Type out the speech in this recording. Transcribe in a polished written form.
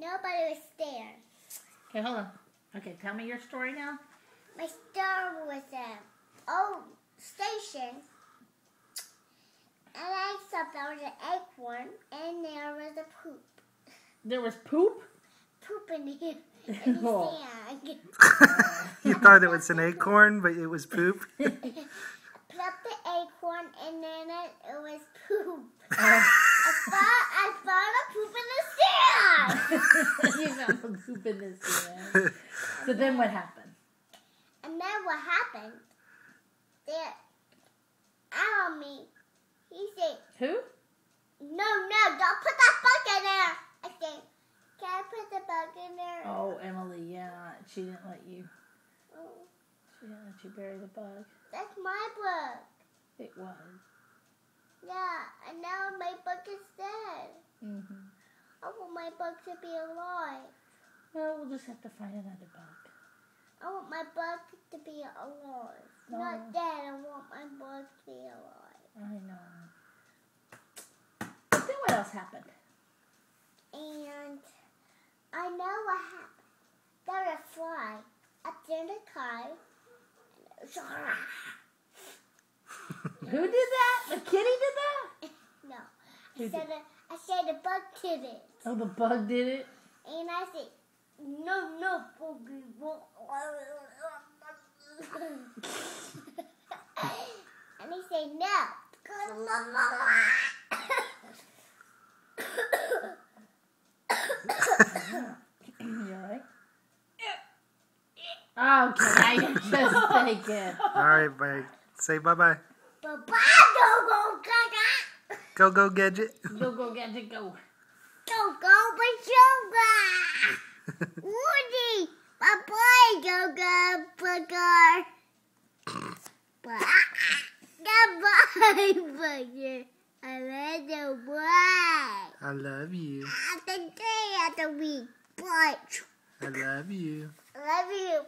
Nobody was there. Okay, hold on. Okay, tell me your story now. My store was an old station. And I saw there was an acorn and there was a poop. There was poop? Poop in the sand. You thought it was an acorn, but it was poop? I plucked the acorn and then it was poop. I found a poop in the sand. You found a poop in the sand. So then what happened? And then what happened? There, Almy, he said, Who? no, don't put that bug in there. I said, can I put the bug in there? Oh, Emily, yeah. She didn't let you. Oh, She didn't let you bury the bug. that's my bug. It was. Yeah, and now my bug is dead. Mm-hmm. I want my bug to be alive. Well, we'll just have to find another bug. I want my bug to be alive. Oh. Not dead, I want my bug to be alive. I know. But then what else happened? And I know what happened. There was a fly up there in the car. Who did that? The kitty did that? No. Who I did? said the bug did it. Oh, the bug did it? And I said, no, buggy won't. And he said, no. You alright? Okay, now you're just thinking. Alright, bye. Say bye-bye. Bye-bye, go, gaga. Go, Gadget. Go, Gadget, go. Go, Bachuga. Woody. Bye-bye, go, Bugger. Goodbye, Bugger. I love you, boy. I love you. At the day, at the week. Bye. I love you. I love you.